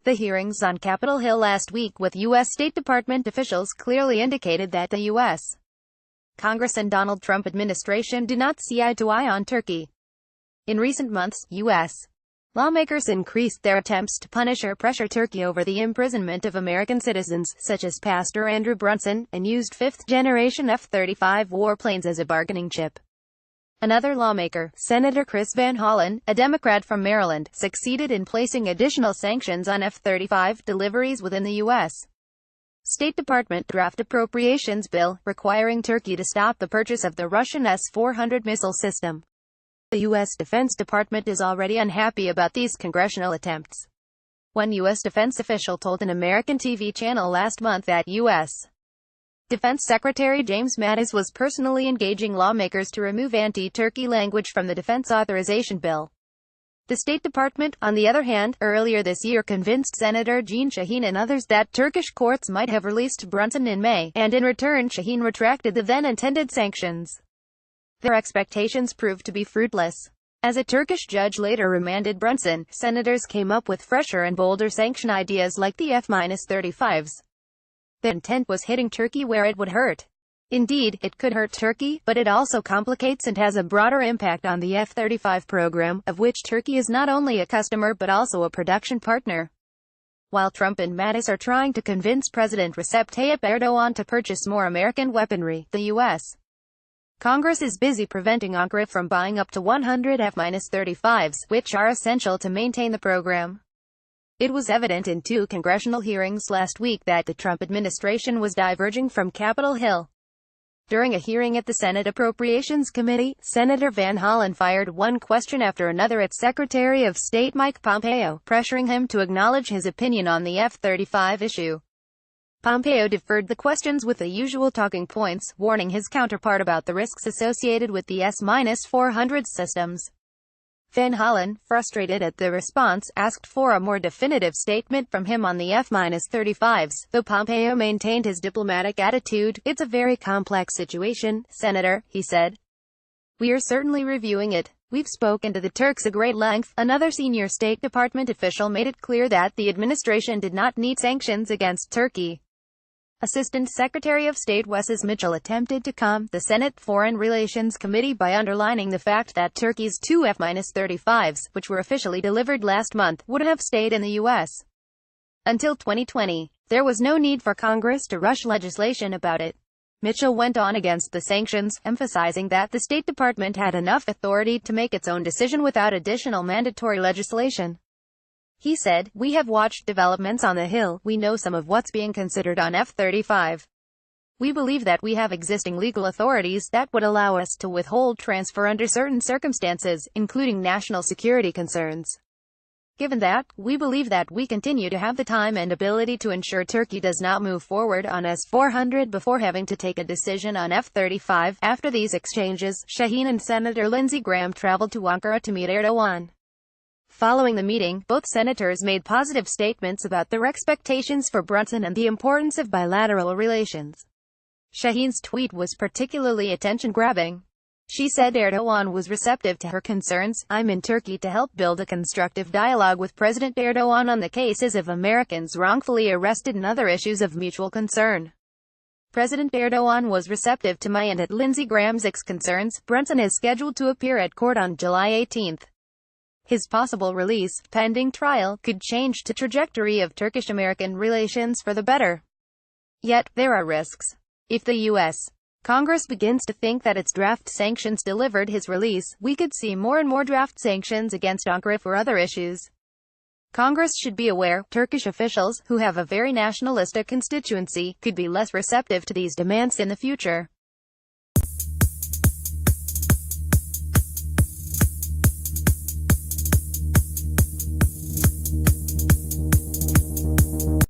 The hearings on Capitol Hill last week with U.S. State Department officials clearly indicated that the U.S. Congress and Donald Trump administration do not see eye to eye on Turkey. In recent months, U.S. lawmakers increased their attempts to punish or pressure Turkey over the imprisonment of American citizens, such as Pastor Andrew Brunson, and used fifth-generation F-35 warplanes as a bargaining chip. Another lawmaker, Senator Chris Van Hollen, a Democrat from Maryland, succeeded in placing additional sanctions on F-35 deliveries within the U.S. State Department draft appropriations bill, requiring Turkey to stop the purchase of the Russian S-400 missile system. The U.S. Defense Department is already unhappy about these congressional attempts. One U.S. defense official told an American TV channel last month that U.S. Defense Secretary James Mattis was personally engaging lawmakers to remove anti-Turkey language from the defense authorization bill. The State Department, on the other hand, earlier this year convinced Senator Jeanne Shaheen and others that Turkish courts might have released Brunson in May, and in return Shaheen retracted the then-intended sanctions. Their expectations proved to be fruitless. As a Turkish judge later remanded Brunson, senators came up with fresher and bolder sanction ideas like the F-35s. The intent was hitting Turkey where it would hurt. Indeed, it could hurt Turkey, but it also complicates and has a broader impact on the F-35 program, of which Turkey is not only a customer but also a production partner. While Trump and Mattis are trying to convince President Recep Tayyip Erdogan to purchase more American weaponry, the U.S. Congress is busy preventing Ankara from buying up to 100 F-35s, which are essential to maintain the program. It was evident in two congressional hearings last week that the Trump administration was diverging from Capitol Hill. During a hearing at the Senate Appropriations Committee, Senator Van Hollen fired one question after another at Secretary of State Mike Pompeo, pressuring him to acknowledge his opinion on the F-35 issue. Pompeo deferred the questions with the usual talking points, warning his counterpart about the risks associated with the S-400 systems. Van Hollen, frustrated at the response, asked for a more definitive statement from him on the F-35s, though Pompeo maintained his diplomatic attitude. "It's a very complex situation, Senator," he said. "We are certainly reviewing it. We've spoken to the Turks at great length." Another senior State Department official made it clear that the administration did not need sanctions against Turkey. Assistant Secretary of State Wes Mitchell attempted to calm the Senate Foreign Relations Committee by underlining the fact that Turkey's two F-35s, which were officially delivered last month, would have stayed in the U.S. until 2020. There was no need for Congress to rush legislation about it. Mitchell went on against the sanctions, emphasizing that the State Department had enough authority to make its own decision without additional mandatory legislation. He said, "We have watched developments on the Hill. We know some of what's being considered on F-35. We believe that we have existing legal authorities that would allow us to withhold transfer under certain circumstances, including national security concerns. Given that, we believe that we continue to have the time and ability to ensure Turkey does not move forward on S-400 before having to take a decision on F-35." After these exchanges, Shaheen and Senator Lindsey Graham traveled to Ankara to meet Erdogan. Following the meeting, both senators made positive statements about their expectations for Brunson and the importance of bilateral relations. Shaheen's tweet was particularly attention-grabbing. She said Erdogan was receptive to her concerns. "I'm in Turkey to help build a constructive dialogue with President Erdogan on the cases of Americans wrongfully arrested and other issues of mutual concern. President Erdogan was receptive to my and at Lindsey Graham's concerns." Brunson is scheduled to appear at court on July 18. His possible release, pending trial, could change the trajectory of Turkish-American relations for the better. Yet, there are risks. If the U.S. Congress begins to think that its draft sanctions delivered his release, we could see more and more draft sanctions against Ankara for other issues. Congress should be aware, Turkish officials, who have a very nationalistic constituency, could be less receptive to these demands in the future.